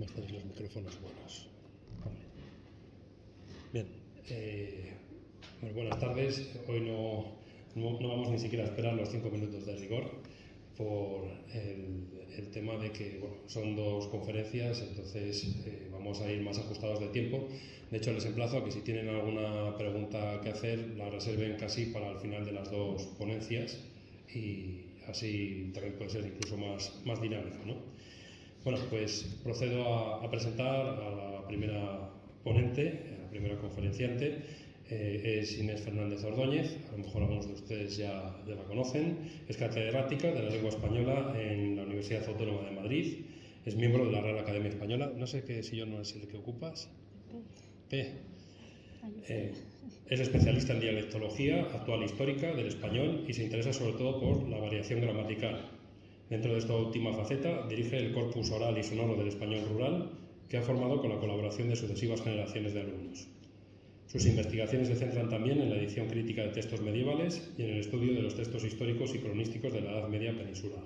Vamos a poner los micrófonos buenos. Vale. Bien. Bueno, buenas tardes. Hoy no vamos ni siquiera a esperar los 5 minutos de rigor por el tema de que son 2 conferencias, entonces vamos a ir más ajustados de tiempo. De hecho, les emplazo a que si tienen alguna pregunta que hacer, la reserven casi para el final de las 2 ponencias y así también puede ser incluso más dinámico, ¿no? Bueno, pues procedo a presentar a la primera ponente, a la primera conferenciante. Es Inés Fernández Ordóñez, a lo mejor algunos de ustedes ya la conocen. Es catedrática de la lengua española en la Universidad Autónoma de Madrid. Es miembro de la Real Academia Española. No sé qué sillón no es el que ocupas. P. Es especialista en dialectología actual histórica del español y se interesa sobre todo por la variación gramatical. Dentro de esta última faceta, dirige el corpus oral y sonoro del español rural, que ha formado con la colaboración de sucesivas generaciones de alumnos. Sus investigaciones se centran también en la edición crítica de textos medievales y en el estudio de los textos históricos y cronísticos de la Edad Media peninsular.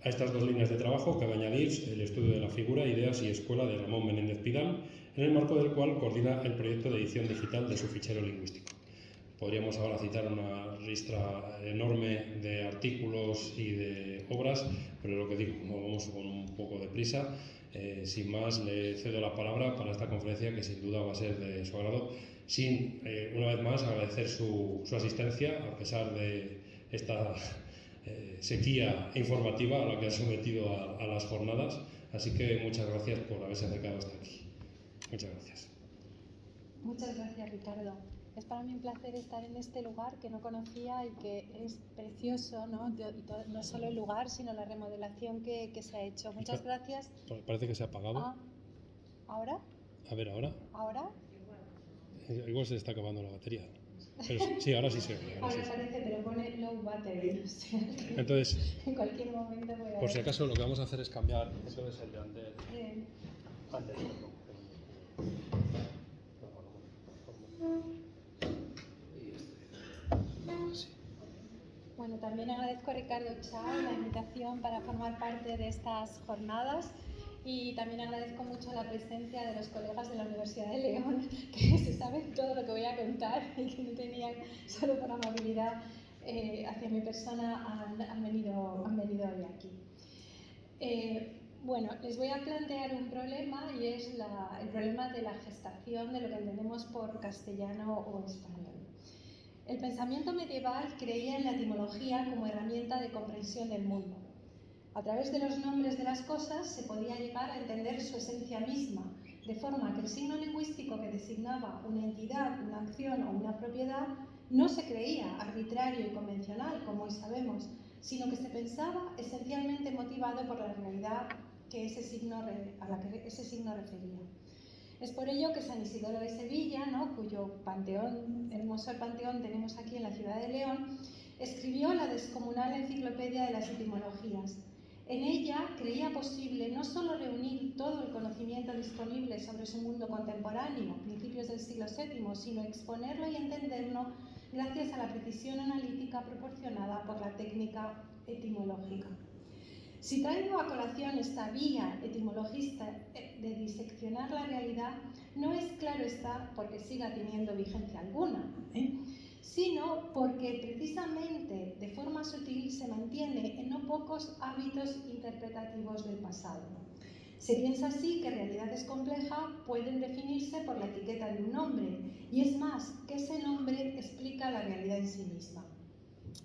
A estas 2 líneas de trabajo cabe añadir el estudio de la figura, ideas y escuela de Ramón Menéndez Pidal, en el marco del cual coordina el proyecto de edición digital de su fichero lingüístico. Podríamos ahora citar una ristra enorme de artículos y de obras, pero lo que digo, como vamos con un poco de prisa, sin más le cedo la palabra para esta conferencia que sin duda va a ser de su agrado, sin una vez más agradecer su asistencia a pesar de esta sequía informativa a la que ha sometido a las jornadas, así que muchas gracias por haberse acercado hasta aquí. Muchas gracias. Muchas gracias, Ricardo. Es para mí un placer estar en este lugar que no conocía y que es precioso, ¿no? No solo el lugar, sino la remodelación que se ha hecho. Muchas gracias. Parece que se ha apagado. ¿Ahora? A ver, ¿ahora? ¿Ahora? Igual se está acabando la batería. Pero sí, ahora sí se oye. Ahora parece, pero pone low battery. O sea, entonces, en cualquier momento puede haber. Por si acaso, lo que vamos a hacer es cambiar. Eso es el de antes. Bueno, también agradezco a Ricardo Chao la invitación para formar parte de estas jornadas y también agradezco mucho la presencia de los colegas de la Universidad de León que se saben todo lo que voy a contar y que no tenían, solo por amabilidad hacia mi persona, han venido hoy aquí. Bueno, les voy a plantear un problema y es el problema de la gestación de lo que entendemos por castellano o español. El pensamiento medieval creía en la etimología como herramienta de comprensión del mundo. A través de los nombres de las cosas se podía llegar a entender su esencia misma, de forma que el signo lingüístico que designaba una entidad, una acción o una propiedad no se creía arbitrario y convencional, como hoy sabemos, sino que se pensaba esencialmente motivado por la realidad a la que ese signo refería. Es por ello que San Isidoro de Sevilla, ¿no?, cuyo panteón, hermoso panteón tenemos aquí en la ciudad de León, escribió la descomunal enciclopedia de las etimologías. En ella creía posible no solo reunir todo el conocimiento disponible sobre su mundo contemporáneo, principios del siglo VII, sino exponerlo y entenderlo gracias a la precisión analítica proporcionada por la técnica etimológica. Si traigo a colación esta vía etimologista de diseccionar la realidad, no es, claro está, porque siga teniendo vigencia alguna, sino porque precisamente de forma sutil se mantiene en no pocos hábitos interpretativos del pasado. Se piensa así que realidades complejas pueden definirse por la etiqueta de un nombre, y es más, que ese nombre explica la realidad en sí misma.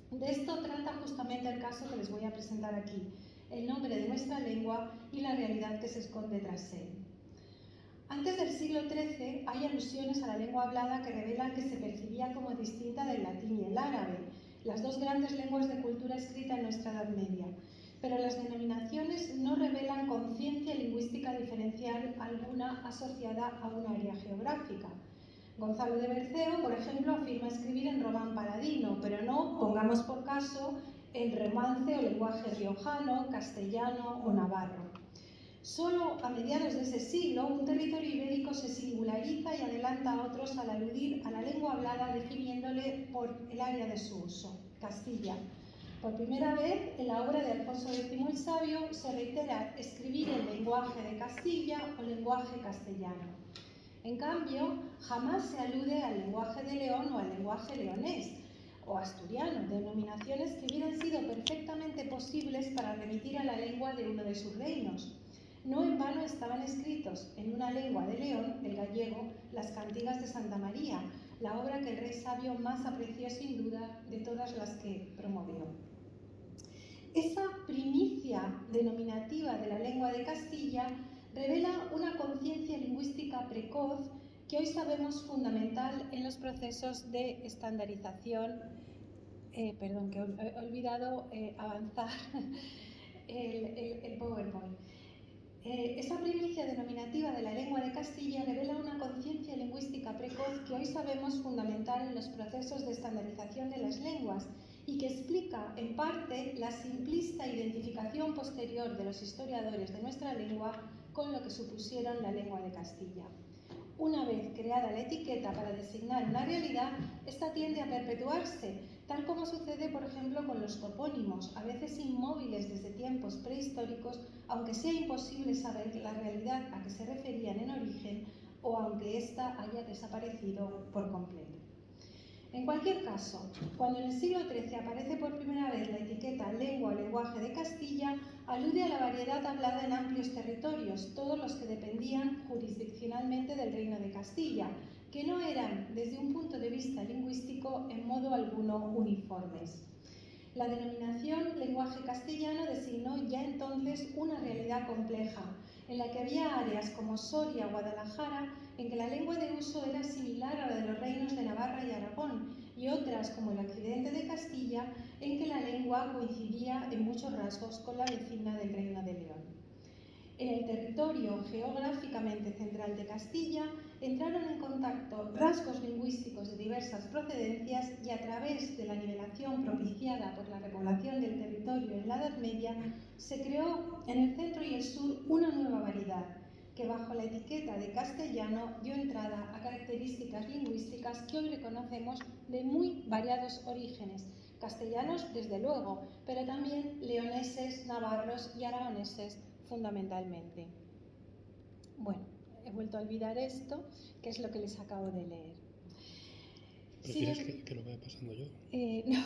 De esto trata justamente el caso que les voy a presentar aquí, el nombre de nuestra lengua y la realidad que se esconde tras él. Antes del siglo XIII hay alusiones a la lengua hablada que revelan que se percibía como distinta del latín y el árabe, las 2 grandes lenguas de cultura escrita en nuestra Edad Media, pero las denominaciones no revelan conciencia lingüística diferencial alguna asociada a un área geográfica. Gonzalo de Berceo, por ejemplo, afirma escribir en román paladino, pero no, pongamos por caso, el romance o lenguaje riojano, castellano o navarro. Solo a mediados de ese siglo, un territorio ibérico se singulariza y adelanta a otros al aludir a la lengua hablada definiéndole por el área de su uso, Castilla. Por primera vez, en la obra de Alfonso X el Sabio se reitera escribir el lenguaje de Castilla o lenguaje castellano. En cambio, jamás se alude al lenguaje de León o al lenguaje leonés o asturiano, denominaciones que hubieran sido perfectamente posibles para remitir a la lengua de uno de sus reinos. No en vano estaban escritos en una lengua de León, el gallego, las Cantigas de Santa María, la obra que el rey sabio más apreció sin duda de todas las que promovió. Esa primicia denominativa de la lengua de Castilla revela una conciencia lingüística precoz que hoy sabemos fundamental en los procesos de estandarización. Perdón, que he olvidado avanzar el PowerPoint. Esa primicia denominativa de la lengua de Castilla revela una conciencia lingüística precoz que hoy sabemos fundamental en los procesos de estandarización de las lenguas y que explica, en parte, la simplista identificación posterior de los historiadores de nuestra lengua con lo que supusieron la lengua de Castilla. Una vez creada la etiqueta para designar una realidad, esta tiende a perpetuarse, tal como sucede, por ejemplo, con los topónimos, a veces inmóviles desde tiempos prehistóricos, aunque sea imposible saber la realidad a que se referían en origen o aunque ésta haya desaparecido por completo. En cualquier caso, cuando en el siglo XIII aparece por primera vez la etiqueta lengua o lenguaje de Castilla, alude a la variedad hablada en amplios territorios, todos los que dependían jurisdiccionalmente del Reino de Castilla, que no eran, desde un punto de vista lingüístico, en modo alguno uniformes. La denominación lenguaje castellano designó ya entonces una realidad compleja, en la que había áreas como Soria o Guadalajara en que la lengua de uso era similar a la de los reinos de Navarra y Aragón, y otras, como el occidente de Castilla, en que la lengua coincidía en muchos rasgos con la vecina del Reino de León. En el territorio geográficamente central de Castilla entraron en contacto rasgos lingüísticos de diversas procedencias y a través de la nivelación propiciada por la repoblación del territorio en la Edad Media se creó en el centro y el sur una nueva variedad que bajo la etiqueta de castellano dio entrada a características lingüísticas que hoy reconocemos de muy variados orígenes, castellanos desde luego, pero también leoneses, navarros y aragoneses fundamentalmente. Bueno, he vuelto a olvidar esto, que es lo que les acabo de leer. ¿Prefieres que lo vaya pasando yo? No.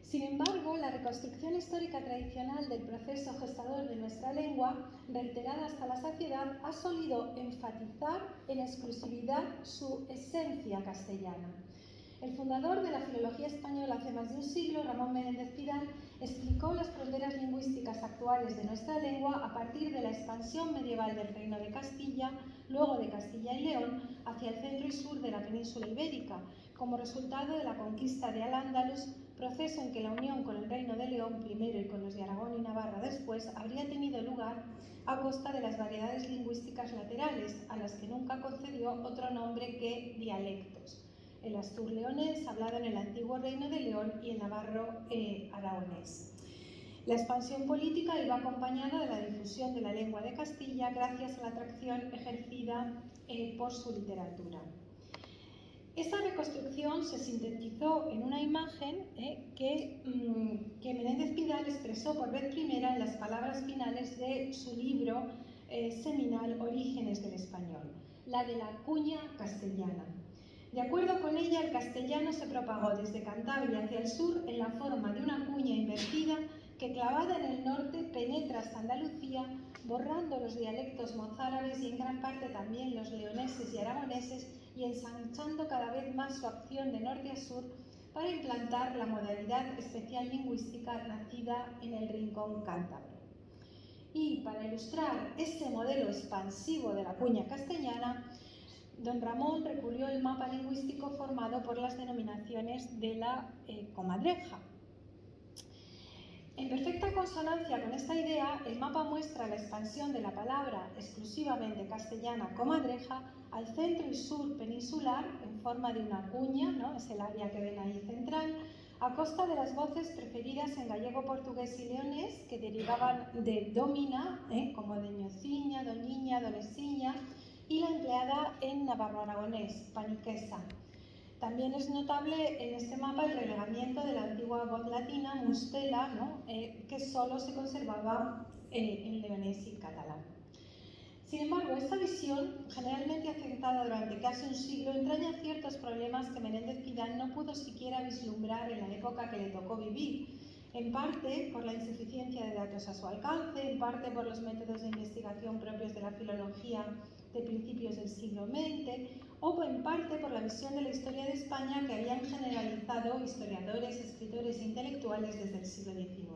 Sin embargo, la reconstrucción histórica tradicional del proceso gestador de nuestra lengua, reiterada hasta la saciedad, ha solido enfatizar en exclusividad su esencia castellana. El fundador de la filología española hace más de un siglo, Ramón Menéndez Pidal, explicó las fronteras lingüísticas actuales de nuestra lengua a partir de la expansión medieval del Reino de Castilla, luego de Castilla y León, hacia el centro y sur de la península ibérica, como resultado de la conquista de Al-Ándalus, proceso en que la unión con el Reino de León primero y con los de Aragón y Navarra después habría tenido lugar a costa de las variedades lingüísticas laterales, a las que nunca concedió otro nombre que dialectos. El astur-leonés, hablado en el antiguo Reino de León, y el navarro-aragonés. La expansión política iba acompañada de la difusión de la lengua de Castilla gracias a la atracción ejercida por su literatura. Esa reconstrucción se sintetizó en una imagen que Menéndez Pidal expresó por vez primera en las palabras finales de su libro seminal Orígenes del Español, la de la cuña castellana. De acuerdo con ella, el castellano se propagó desde Cantabria hacia el sur en la forma de una cuña invertida que, clavada en el norte, penetra hasta Andalucía, borrando los dialectos mozárabes y en gran parte también los leoneses y aragoneses, y ensanchando cada vez más su acción de norte a sur para implantar la modalidad especial lingüística nacida en el rincón cántabro. Y para ilustrar ese modelo expansivo de la cuña castellana, don Ramón recurrió al mapa lingüístico formado por las denominaciones de la comadreja. En perfecta consonancia con esta idea, el mapa muestra la expansión de la palabra exclusivamente castellana comadreja al centro y sur peninsular en forma de una cuña, ¿no? Es el área que ven ahí central, a costa de las voces preferidas en gallego, portugués y leonés que derivaban de domina, como deñociña, doñiña, donesiña, y la empleada en navarro-aragonés, paniquesa. También es notable en este mapa el relegamiento de la antigua voz latina mustela, ¿no? Que solo se conservaba en leonés y catalán. Sin embargo, esta visión, generalmente aceptada durante casi un siglo, entraña ciertos problemas que Menéndez Pidal no pudo siquiera vislumbrar en la época que le tocó vivir, en parte por la insuficiencia de datos a su alcance, en parte por los métodos de investigación propios de la filología de principios del siglo XX, o en parte por la visión de la historia de España que habían generalizado historiadores, escritores e intelectuales desde el siglo XIX.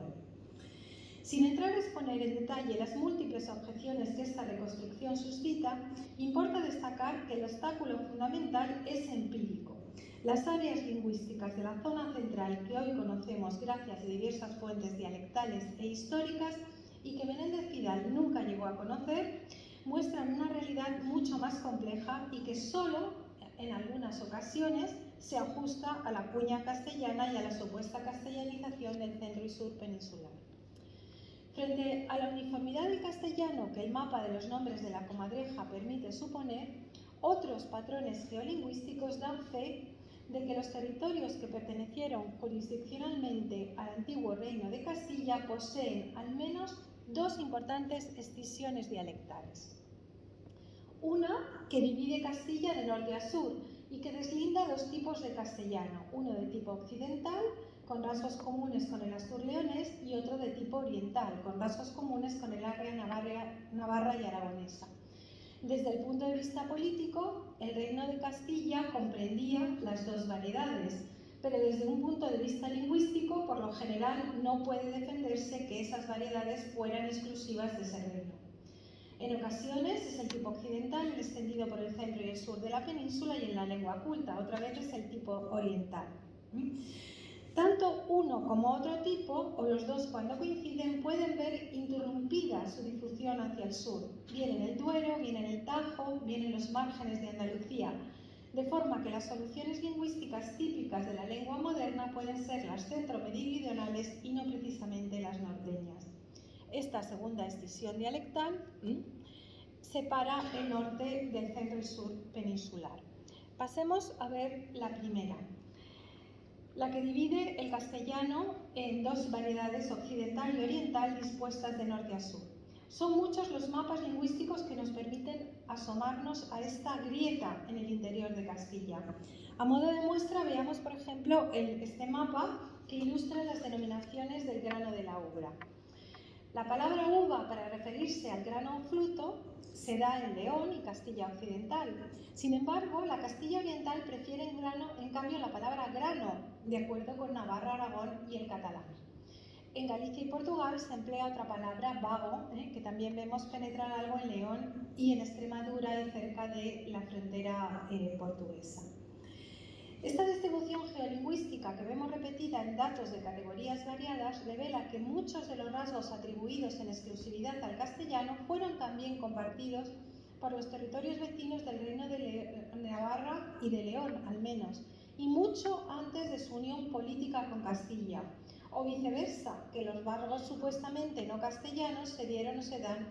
Sin entrar a exponer en detalle las múltiples objeciones que esta reconstrucción suscita, importa destacar que el obstáculo fundamental es empírico. Las áreas lingüísticas de la zona central que hoy conocemos gracias a diversas fuentes dialectales e históricas y que Menéndez Pidal nunca llegó a conocer, muestran una realidad mucho más compleja y que solo, en algunas ocasiones, se ajusta a la cuña castellana y a la supuesta castellanización del centro y sur peninsular. Frente a la uniformidad del castellano que el mapa de los nombres de la comadreja permite suponer, otros patrones geolingüísticos dan fe de que los territorios que pertenecieron jurisdiccionalmente al antiguo reino de Castilla poseen al menos dos importantes escisiones dialectales. Una que divide Castilla de norte a sur y que deslinda dos tipos de castellano, uno de tipo occidental, con rasgos comunes con el astur-leonés, y otro de tipo oriental, con rasgos comunes con el área navarra y aragonesa. Desde el punto de vista político, el reino de Castilla comprendía las dos variedades, pero desde un punto de vista lingüístico, por lo general, no puede defenderse que esas variedades fueran exclusivas de ese reino. En ocasiones es el tipo occidental el extendido por el centro y el sur de la península y en la lengua culta, otra vez es el tipo oriental. Tanto uno como otro tipo, o los dos cuando coinciden, pueden ver interrumpida su difusión hacia el sur, bien en el Duero, bien en el Tajo, bien en los márgenes de Andalucía, de forma que las soluciones lingüísticas típicas de la lengua moderna pueden ser las centro-meridionales y no precisamente las norteñas. Esta segunda escisión dialectal separa el norte del centro y sur peninsular. Pasemos a ver la primera, la que divide el castellano en dos variedades, occidental y oriental, dispuestas de norte a sur. Son muchos los mapas lingüísticos que nos permiten asomarnos a esta grieta en el interior de Castilla. A modo de muestra, veamos, por ejemplo, este mapa que ilustra las denominaciones del grano de la uva. La palabra uva, para referirse al grano o fruto, se da en León y Castilla Occidental. Sin embargo, la Castilla Oriental prefiere en cambio la palabra grano, de acuerdo con Navarra, Aragón y el catalán. En Galicia y Portugal se emplea otra palabra, vago, que también vemos penetrar algo en León y en Extremadura y cerca de la frontera portuguesa. Esta distribución geolingüística que vemos repetida en datos de categorías variadas revela que muchos de los rasgos atribuidos en exclusividad al castellano fueron también compartidos por los territorios vecinos del Reino de Navarra y de León, al menos, y mucho antes de su unión política con Castilla, o viceversa, que los rasgos supuestamente no castellanos se dieron o se dan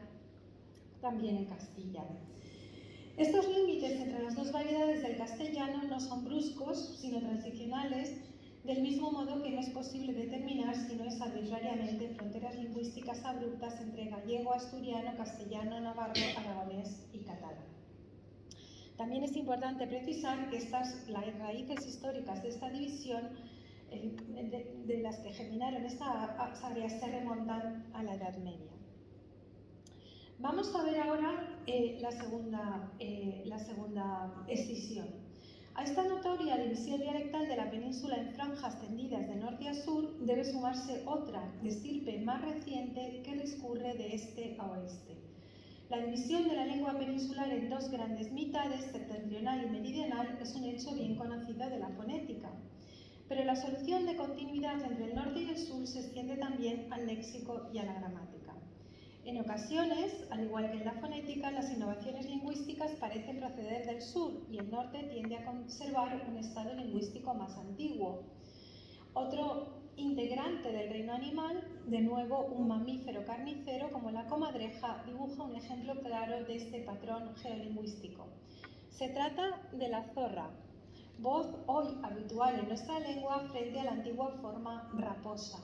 también en Castilla. Estos límites entre las dos variedades del castellano no son bruscos, sino transicionales, del mismo modo que no es posible determinar, si no es arbitrariamente, fronteras lingüísticas abruptas entre gallego, asturiano, castellano, navarro, aragonés y catalán. También es importante precisar que las raíces históricas de esta división, de las que germinaron estas áreas, se remontan a la Edad Media. Vamos a ver ahora la segunda escisión. A esta notoria división dialectal de la península en franjas tendidas de norte a sur debe sumarse otra, de estirpe más reciente, que discurre de este a oeste. La división de la lengua peninsular en dos grandes mitades, septentrional y meridional, es un hecho bien conocido de la fonética. Pero la solución de continuidad entre el norte y el sur se extiende también al léxico y a la gramática. En ocasiones, al igual que en la fonética, las innovaciones lingüísticas parecen proceder del sur y el norte tiende a conservar un estado lingüístico más antiguo. Otro integrante del reino animal, de nuevo un mamífero carnicero como la comadreja, dibuja un ejemplo claro de este patrón geolingüístico. Se trata de la zorra, voz hoy habitual en nuestra lengua frente a la antigua forma raposa.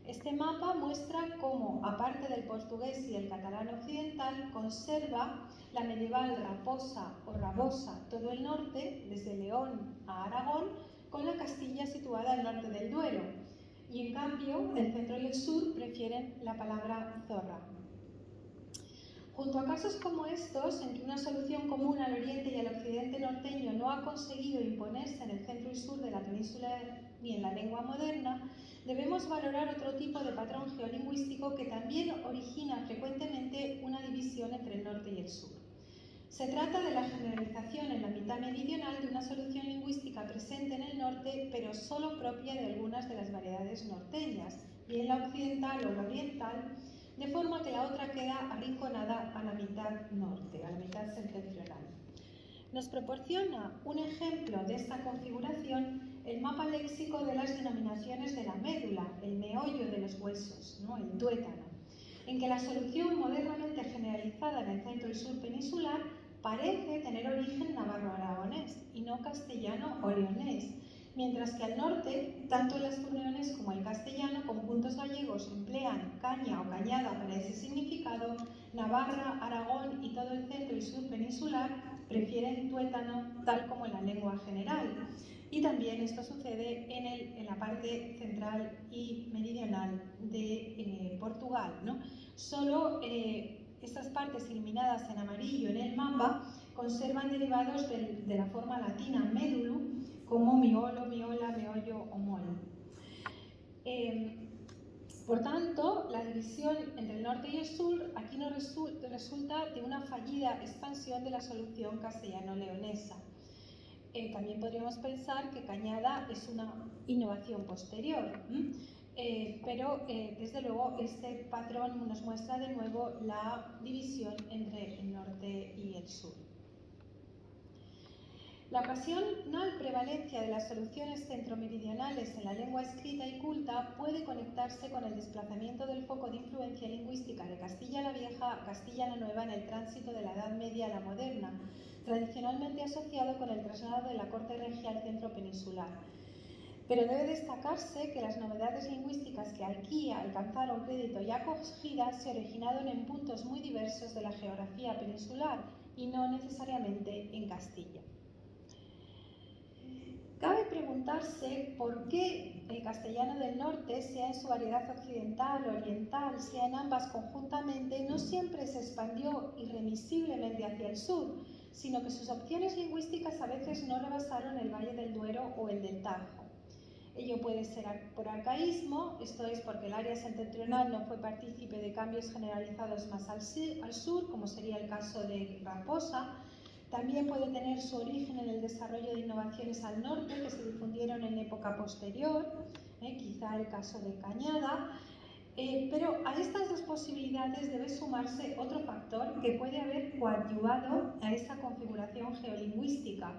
Este mapa muestra cómo, aparte del portugués y el catalán occidental, conserva la medieval raposa o rabosa todo el norte, desde León a Aragón, con la Castilla situada al norte del Duero. Y en cambio, el centro y el sur prefieren la palabra zorra. Junto a casos como estos, en que una solución común al oriente y al occidente norteño no ha conseguido imponerse en el centro y sur de la península ni en la lengua moderna, debemos valorar otro tipo de patrón geolingüístico que también origina frecuentemente una división entre el norte y el sur. Se trata de la generalización en la mitad meridional de una solución lingüística presente en el norte, pero solo propia de algunas de las variedades norteñas, y en la occidental o la oriental, de forma que la otra queda arrinconada a la mitad norte, a la mitad septentrional. Nos proporciona un ejemplo de esta configuración el mapa léxico de las denominaciones de la médula, el meollo de los huesos, ¿no? El tuétano, en que la solución modernamente generalizada en el centro y sur peninsular parece tener origen navarro-aragonés y no castellano o leonés, mientras que al norte, tanto el asturleonés como el castellano con puntos gallegos emplean caña o cañada para ese significado, Navarra, Aragón y todo el centro y sur peninsular prefieren tuétano tal como en la lengua general. Y también esto sucede en la parte central y meridional de Portugal, ¿no? Solo estas partes iluminadas en amarillo en el mapa conservan derivados de la forma latina medulu, como miolo, miola, meollo o mol. Por tanto, la división entre el norte y el sur aquí no resulta de una fallida expansión de la solución castellano-leonesa. También podríamos pensar que Cañada es una innovación posterior, pero desde luego este patrón nos muestra de nuevo la división entre el norte y el sur. La ocasional prevalencia de las soluciones centromeridionales en la lengua escrita y culta puede conectarse con el desplazamiento del foco de influencia lingüística de Castilla la Vieja a Castilla la Nueva en el tránsito de la Edad Media a la moderna, tradicionalmente asociado con el traslado de la corte regia al centro peninsular. Pero debe destacarse que las novedades lingüísticas que aquí alcanzaron crédito y acogida se originaron en puntos muy diversos de la geografía peninsular y no necesariamente en Castilla. Cabe preguntarse por qué el castellano del norte, sea en su variedad occidental o oriental, sea en ambas conjuntamente, no siempre se expandió irremisiblemente hacia el sur, sino que sus opciones lingüísticas a veces no rebasaron el Valle del Duero o el del Tajo. Ello puede ser por arcaísmo, esto es porque el área septentrional no fue partícipe de cambios generalizados más al sur, como sería el caso de Raposa. También puede tener su origen en el desarrollo de innovaciones al norte que se difundieron en época posterior, quizá el caso de Cañada, pero a estas dos posibilidades debe sumarse otro factor que puede haber coadyuvado a esa configuración geolingüística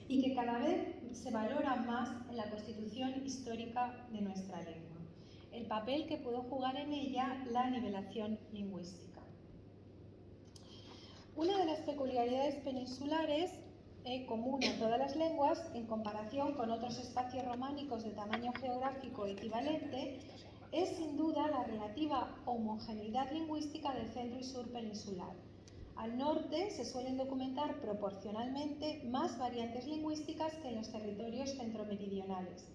y que cada vez se valora más en la constitución histórica de nuestra lengua: el papel que pudo jugar en ella la nivelación lingüística. Una de las peculiaridades peninsulares, común a todas las lenguas, en comparación con otros espacios románicos de tamaño geográfico equivalente, es sin duda la relativa homogeneidad lingüística del centro y sur peninsular. Al norte se suelen documentar proporcionalmente más variantes lingüísticas que en los territorios centromeridionales.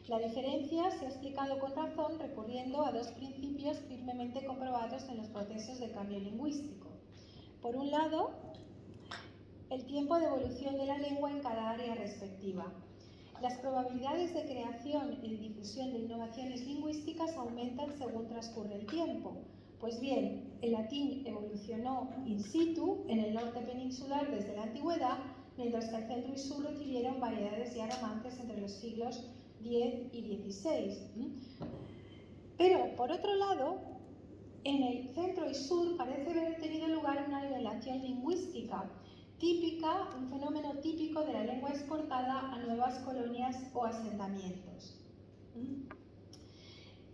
La diferencia se ha explicado con razón recurriendo a dos principios firmemente comprobados en los procesos de cambio lingüístico. Por un lado, el tiempo de evolución de la lengua en cada área respectiva. Las probabilidades de creación y difusión de innovaciones lingüísticas aumentan según transcurre el tiempo. Pues bien, el latín evolucionó in situ en el norte peninsular desde la antigüedad, mientras que el centro y sur recibieron variedades ya romances entre los siglos X y XVI. Pero, por otro lado, en el centro y sur parece haber tenido lugar una nivelación lingüística típica, un fenómeno típico de la lengua exportada a nuevas colonias o asentamientos.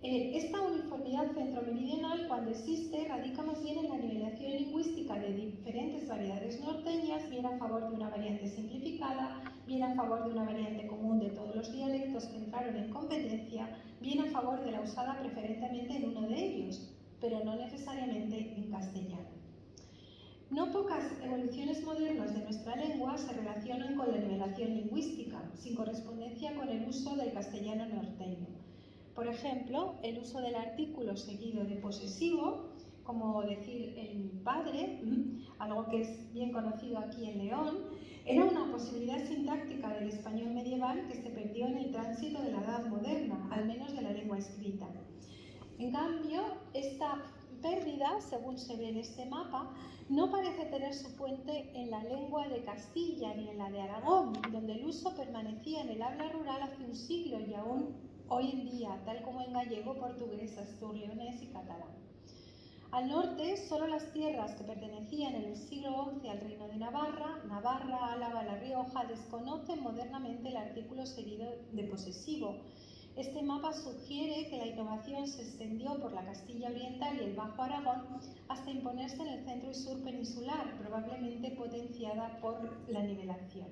Esta uniformidad centromeridional, cuando existe, radica más bien en la nivelación lingüística de diferentes variedades norteñas, bien a favor de una variante simplificada, bien a favor de una variante común de todos los dialectos que entraron en competencia, bien a favor de la usada preferentemente en uno de ellos, pero no necesariamente en castellano. No pocas evoluciones modernas de nuestra lengua se relacionan con la nivelación lingüística, sin correspondencia con el uso del castellano norteño. Por ejemplo, el uso del artículo seguido de posesivo, como decir el mi padre, algo que es bien conocido aquí en León, era una posibilidad sintáctica del español medieval que se perdió en el tránsito de la edad moderna, al menos de la lengua escrita. En cambio, esta pérdida, según se ve en este mapa, no parece tener su fuente en la lengua de Castilla ni en la de Aragón, donde el uso permanecía en el habla rural hace un siglo y aún hoy en día, tal como en gallego, portugués, astur, leonés y catalán. Al norte, solo las tierras que pertenecían en el siglo XI al Reino de Navarra, Navarra, Álava, La Rioja, desconocen modernamente el artículo seguido de posesivo. Este mapa sugiere que la innovación se extendió por la Castilla Oriental y el Bajo Aragón hasta imponerse en el centro y sur peninsular, probablemente potenciada por la nivelación.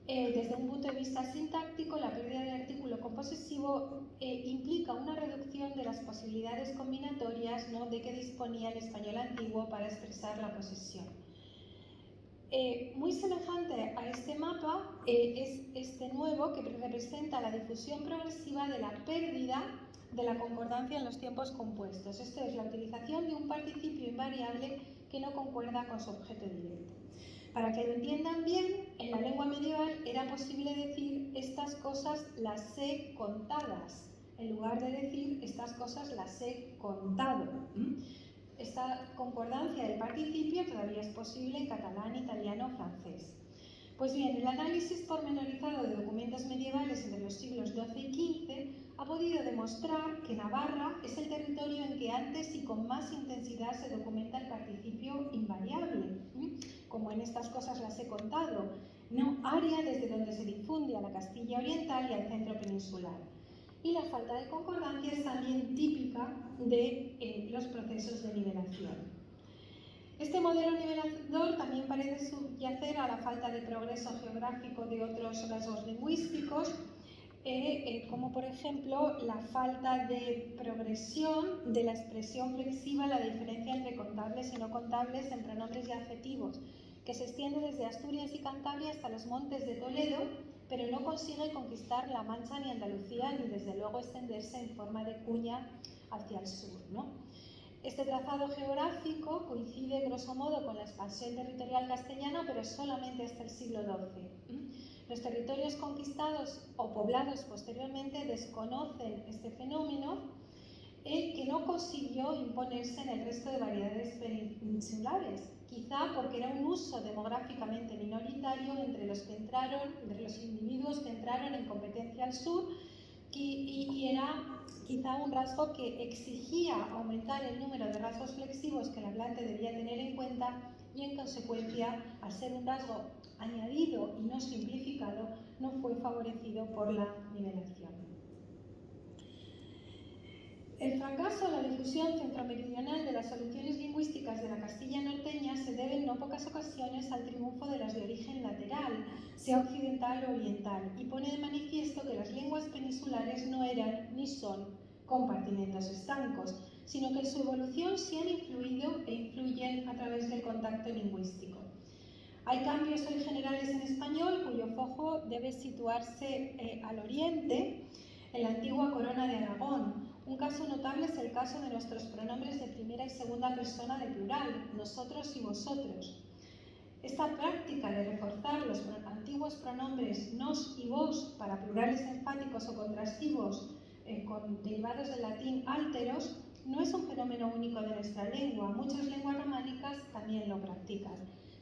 Desde un punto de vista sintáctico, la pérdida del artículo con posesivo implica una reducción de las posibilidades combinatorias, ¿no?, de que disponía el español antiguo para expresar la posesión. Muy semejante a este mapa es este nuevo, que representa la difusión progresiva de la pérdida de la concordancia en los tiempos compuestos. Esto es la utilización de un participio invariable que no concuerda con su objeto directo. Para que lo entiendan bien, en la lengua medieval era posible decir estas cosas las he contadas, en lugar de decir estas cosas las he contado. Esta concordancia del participio todavía es posible en catalán, italiano o francés. Pues bien, el análisis pormenorizado de documentos medievales entre los siglos XII y XV ha podido demostrar que Navarra es el territorio en que antes y con más intensidad se documenta el participio invariable, como en estas cosas las he contado, no área desde donde se difunde a la Castilla Oriental y al centro peninsular. Y la falta de concordancia es también típica de los procesos de nivelación. Este modelo nivelador también parece subyacer a la falta de progreso geográfico de otros rasgos lingüísticos, como por ejemplo la falta de progresión de la expresión flexiva, la diferencia entre contables y no contables en pronombres y adjetivos, que se extiende desde Asturias y Cantabria hasta los montes de Toledo, pero no consigue conquistar La Mancha ni Andalucía, ni desde luego extenderse en forma de cuña hacia el sur, ¿no? Este trazado geográfico coincide grosso modo con la expansión territorial castellana, pero solamente hasta el siglo XII. Los territorios conquistados o poblados posteriormente desconocen este fenómeno, que no consiguió imponerse en el resto de variedades peninsulares, quizá porque era un uso demográficamente minoritario entre los individuos que entraron en competencia al sur, y era quizá un rasgo que exigía aumentar el número de rasgos flexivos que el hablante debía tener en cuenta y, en consecuencia, al ser un rasgo añadido y no simplificado, no fue favorecido por la nivelación. El fracaso en la difusión centromeridional de las soluciones lingüísticas de la Castilla norteña se debe en no pocas ocasiones al triunfo de las de origen lateral, sea occidental o oriental, y pone de manifiesto que las lenguas peninsulares no eran ni son compartimentos estancos, sino que en su evolución sí han influido e influyen a través del contacto lingüístico. Hay cambios hoy generales en español cuyo foco debe situarse al oriente, en la antigua corona de Aragón. Un caso notable es el caso de nuestros pronombres de primera y segunda persona de plural, nosotros y vosotros. Esta práctica de reforzar los antiguos pronombres nos y vos para plurales enfáticos o contrastivos derivados del latín alteros no es un fenómeno único de nuestra lengua. Muchas lenguas románicas también lo practican.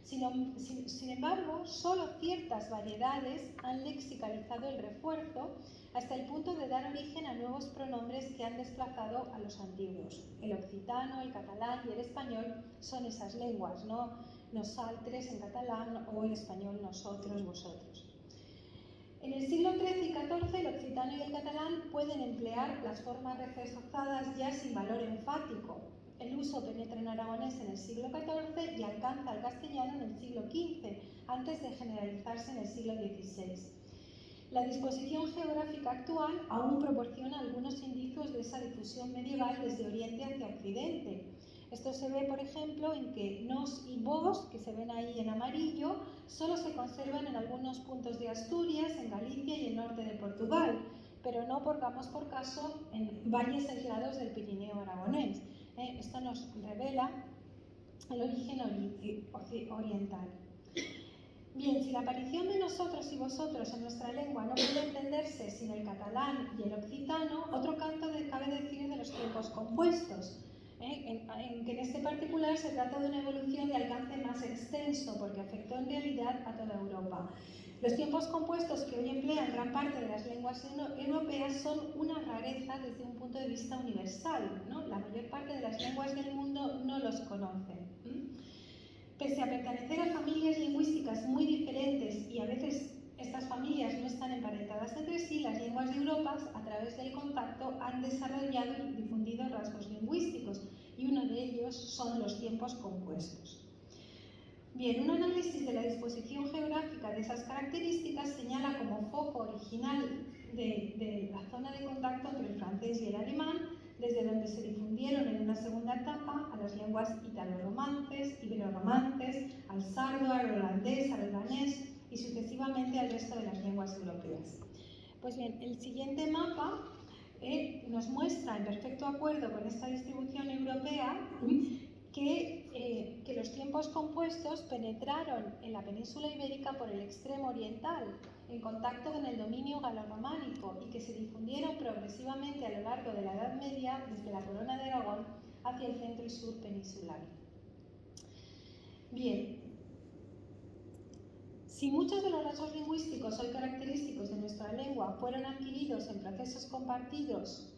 Sin embargo, solo ciertas variedades han lexicalizado el refuerzo hasta el punto de dar origen a nuevos pronombres que han desplazado a los antiguos. El occitano, el catalán y el español son esas lenguas, ¿no? Nosaltres en catalán o en español nosotros, vosotros. En el siglo XIII y XIV el occitano y el catalán pueden emplear las formas reforzadas ya sin valor enfático. el uso penetra en aragonés en el siglo XIV y alcanza al castellano en el siglo XV, antes de generalizarse en el siglo XVI. La disposición geográfica actual aún proporciona algunos indicios de esa difusión medieval desde Oriente hacia Occidente. Esto se ve, por ejemplo, en que nos y vos, que se ven ahí en amarillo, solo se conservan en algunos puntos de Asturias, en Galicia y el norte de Portugal, pero no, pongamos por caso, en valles aislados del Pirineo aragonés. Esto nos revela el origen oriental. Bien, si la aparición de nosotros y vosotros en nuestra lengua no puede entenderse sin el catalán y el occitano, otro canto cabe decir de los tiempos compuestos, en que en este particular se trata de una evolución de alcance más extenso, porque afectó en realidad a toda Europa. Los tiempos compuestos que hoy emplean gran parte de las lenguas europeas son una rareza desde un punto de vista universal, ¿no? La mayor parte de las lenguas del mundo no los conocen. Pese a pertenecer a familias lingüísticas muy diferentes y a veces estas familias no están emparentadas entre sí, las lenguas de Europa, a través del contacto, han desarrollado y difundido rasgos lingüísticos, y uno de ellos son los tiempos compuestos. Bien, un análisis de la disposición geográfica de esas características señala como foco original de la zona de contacto entre el francés y el alemán, desde donde se difundieron en una segunda etapa a las lenguas italo-romances, ibero-romances, al sardo, al holandés, al albanés y sucesivamente al resto de las lenguas europeas. Pues bien, el siguiente mapa nos muestra, en perfecto acuerdo con esta distribución europea, que los tiempos compuestos penetraron en la península ibérica por el extremo oriental, en contacto con el dominio galorrománico, y que se difundieron progresivamente a lo largo de la Edad Media desde la Corona de Aragón hacia el centro y sur peninsular. Bien, si muchos de los rasgos lingüísticos hoy característicos de nuestra lengua fueron adquiridos en procesos compartidos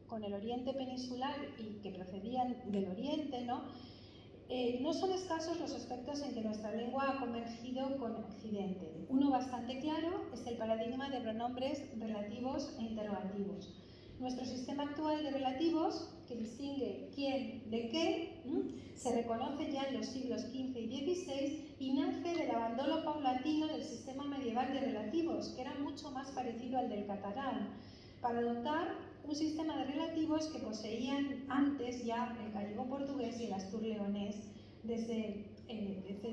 con el oriente peninsular y que procedían del oriente, no son escasos los aspectos en que nuestra lengua ha convergido con Occidente. Uno bastante claro es el paradigma de pronombres relativos e interrogativos. Nuestro sistema actual de relativos, que distingue quién de qué, se reconoce ya en los siglos XV y XVI y nace del abandono paulatino del sistema medieval de relativos, que era mucho más parecido al del catalán, para adoptar un sistema de relativos que poseían antes ya el gallego-portugués y el astur-leonés desde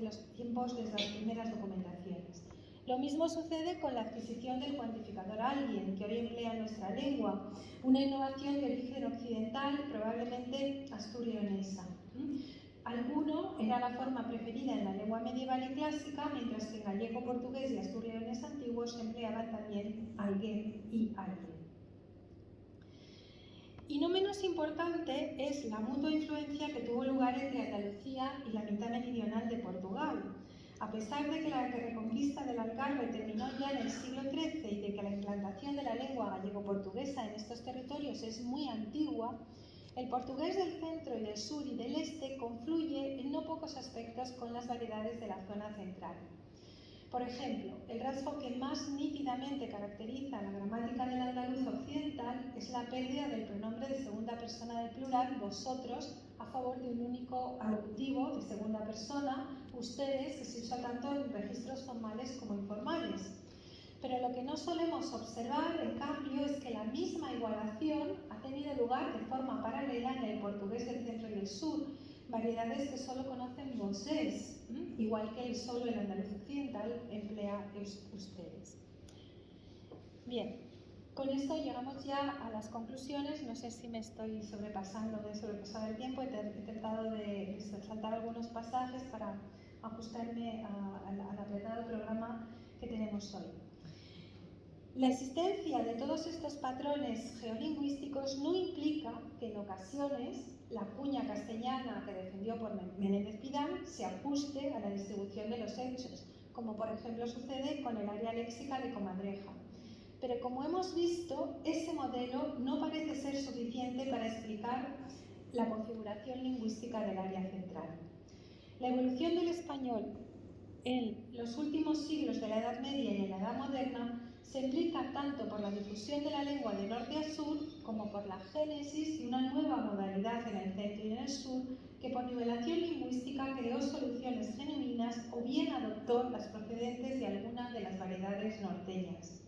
los tiempos, desde las primeras documentaciones. Lo mismo sucede con la adquisición del cuantificador alguien, que hoy emplea nuestra lengua, una innovación de origen occidental, probablemente astur-leonesa. Alguno era la forma preferida en la lengua medieval y clásica, mientras que en gallego, portugués y astur-leonés antiguos se empleaban también alguien y alguien. Y no menos importante es la mutua influencia que tuvo lugar entre Andalucía y la mitad meridional de Portugal. A pesar de que la reconquista del Algarve terminó ya en el siglo XIII y de que la implantación de la lengua gallego-portuguesa en estos territorios es muy antigua, el portugués del centro y del sur y del este confluye en no pocos aspectos con las variedades de la zona central. Por ejemplo, el rasgo que más nítidamente caracteriza la gramática del andaluz occidental es la pérdida del pronombre de segunda persona del plural, vosotros, a favor de un único alocutivo de segunda persona, ustedes, que se usa tanto en registros formales como informales. Pero lo que no solemos observar, en cambio, es que la misma igualación ha tenido lugar de forma paralela en el portugués del centro y del sur, variedades que solo conocen vosés, igual que solo el andaluz occidental emplea ustedes. Bien, con esto llegamos ya a las conclusiones. No sé si me estoy sobrepasando el tiempo. He tratado de saltar algunos pasajes para ajustarme al apretado programa que tenemos hoy. La existencia de todos estos patrones geolingüísticos no implica que en ocasiones la cuña castellana que defendió por Menéndez Pidal se ajuste a la distribución de los hechos, como por ejemplo sucede con el área léxica de Comadreja. Pero como hemos visto, ese modelo no parece ser suficiente para explicar la configuración lingüística del área central. La evolución del español en los últimos siglos de la Edad Media y en la Edad Moderna se explica tanto por la difusión de la lengua de norte a sur como por la génesis de una nueva modalidad en el centro y en el sur que por nivelación lingüística creó soluciones genuinas o bien adoptó las procedentes de algunas de las variedades norteñas.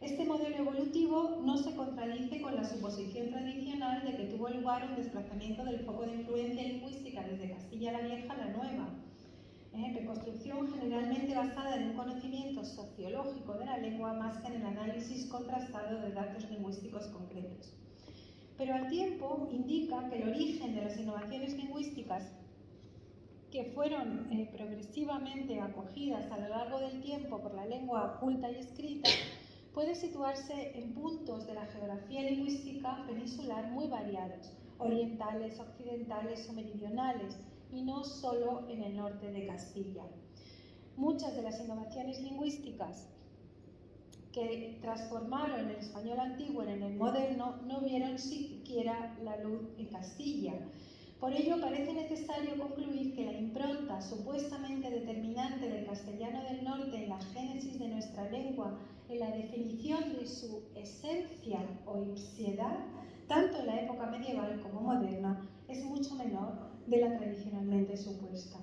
Este modelo evolutivo no se contradice con la suposición tradicional de que tuvo lugar un desplazamiento del foco de influencia lingüística desde Castilla la Vieja a la Nueva, reconstrucción generalmente basada en un conocimiento sociológico de la lengua más que en el análisis contrastado de datos lingüísticos concretos. Pero al tiempo indica que el origen de las innovaciones lingüísticas que fueron progresivamente acogidas a lo largo del tiempo por la lengua culta y escrita puede situarse en puntos de la geografía lingüística peninsular muy variados, orientales, occidentales o meridionales, y no solo en el norte de Castilla. Muchas de las innovaciones lingüísticas que transformaron el español antiguo en el moderno no vieron siquiera la luz en Castilla. Por ello, parece necesario concluir que la impronta supuestamente determinante del castellano del norte en la génesis de nuestra lengua, en la definición de su esencia o ipsiedad, tanto en la época medieval como moderna, es mucho menor de la tradicionalmente supuesta.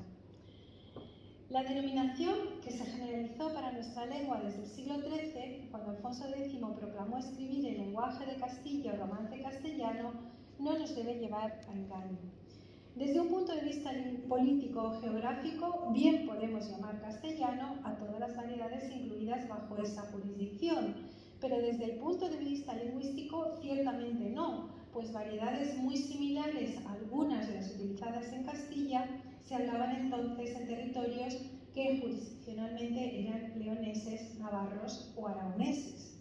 La denominación que se generalizó para nuestra lengua desde el siglo XIII, cuando Alfonso X proclamó escribir el lenguaje de Castilla o romance castellano, no nos debe llevar a engaño. Desde un punto de vista político o geográfico, bien podemos llamar castellano a todas las variedades incluidas bajo esa jurisdicción, pero desde el punto de vista lingüístico, ciertamente no, pues variedades muy similares a algunas de las utilizadas en Castilla se hablaban entonces en territorios que jurisdiccionalmente eran leoneses, navarros o aragoneses.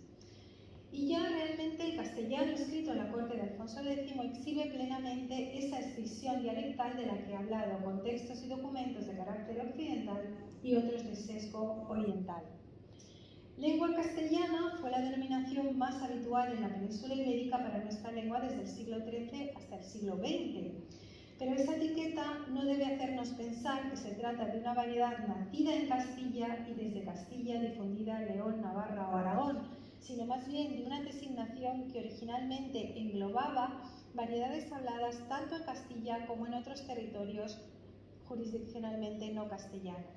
Y ya realmente el castellano escrito en la corte de Alfonso X exhibe plenamente esa escisión dialectal de la que he hablado, con textos y documentos de carácter occidental y otros de sesgo oriental. Lengua castellana fue la denominación más habitual en la península ibérica para nuestra lengua desde el siglo XIII hasta el siglo XX. Pero esa etiqueta no debe hacernos pensar que se trata de una variedad nacida en Castilla y desde Castilla difundida en León, Navarra o Aragón, sino más bien de una designación que originalmente englobaba variedades habladas tanto en Castilla como en otros territorios jurisdiccionalmente no castellanos.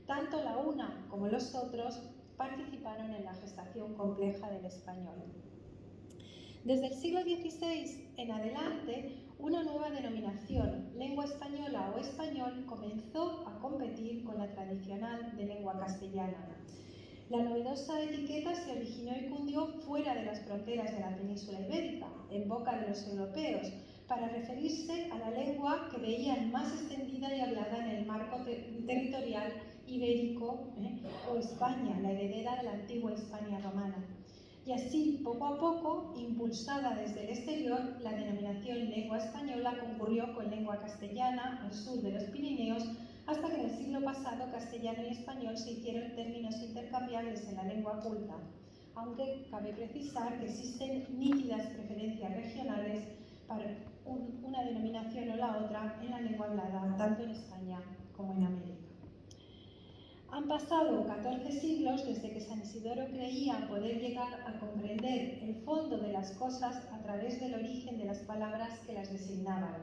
Tanto la una como los otros participaron en la gestación compleja del español. Desde el siglo XVI en adelante, una nueva denominación, lengua española o español, comenzó a competir con la tradicional de lengua castellana. La novedosa etiqueta se originó y cundió fuera de las fronteras de la península ibérica, en boca de los europeos, para referirse a la lengua que veían más extendida y hablada en el marco territorial ibérico o España, la heredera de la antigua Hispania romana. Y así, poco a poco, impulsada desde el exterior, la denominación lengua española concurrió con lengua castellana al sur de los Pirineos, hasta que en el siglo pasado castellano y español se hicieron términos intercambiables en la lengua culta, aunque cabe precisar que existen nítidas preferencias regionales para una denominación o la otra en la lengua hablada, tanto en España como en América. Han pasado 14 siglos desde que San Isidoro creía poder llegar a comprender el fondo de las cosas a través del origen de las palabras que las designaban.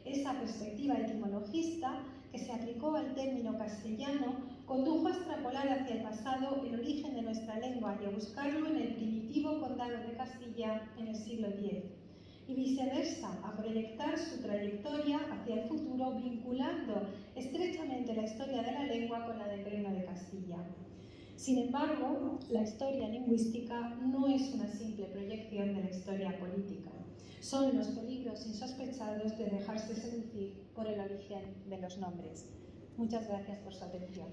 Esa perspectiva etimologista que se aplicó al término castellano condujo a extrapolar hacia el pasado el origen de nuestra lengua y a buscarlo en el primitivo condado de Castilla en el siglo X. Y viceversa, a proyectar su trayectoria hacia el futuro vinculando estrechamente la historia de la lengua con la del Reino de Castilla. Sin embargo, la historia lingüística no es una simple proyección de la historia política. Son los peligros insospechados de dejarse seducir por el origen de los nombres. Muchas gracias por su atención.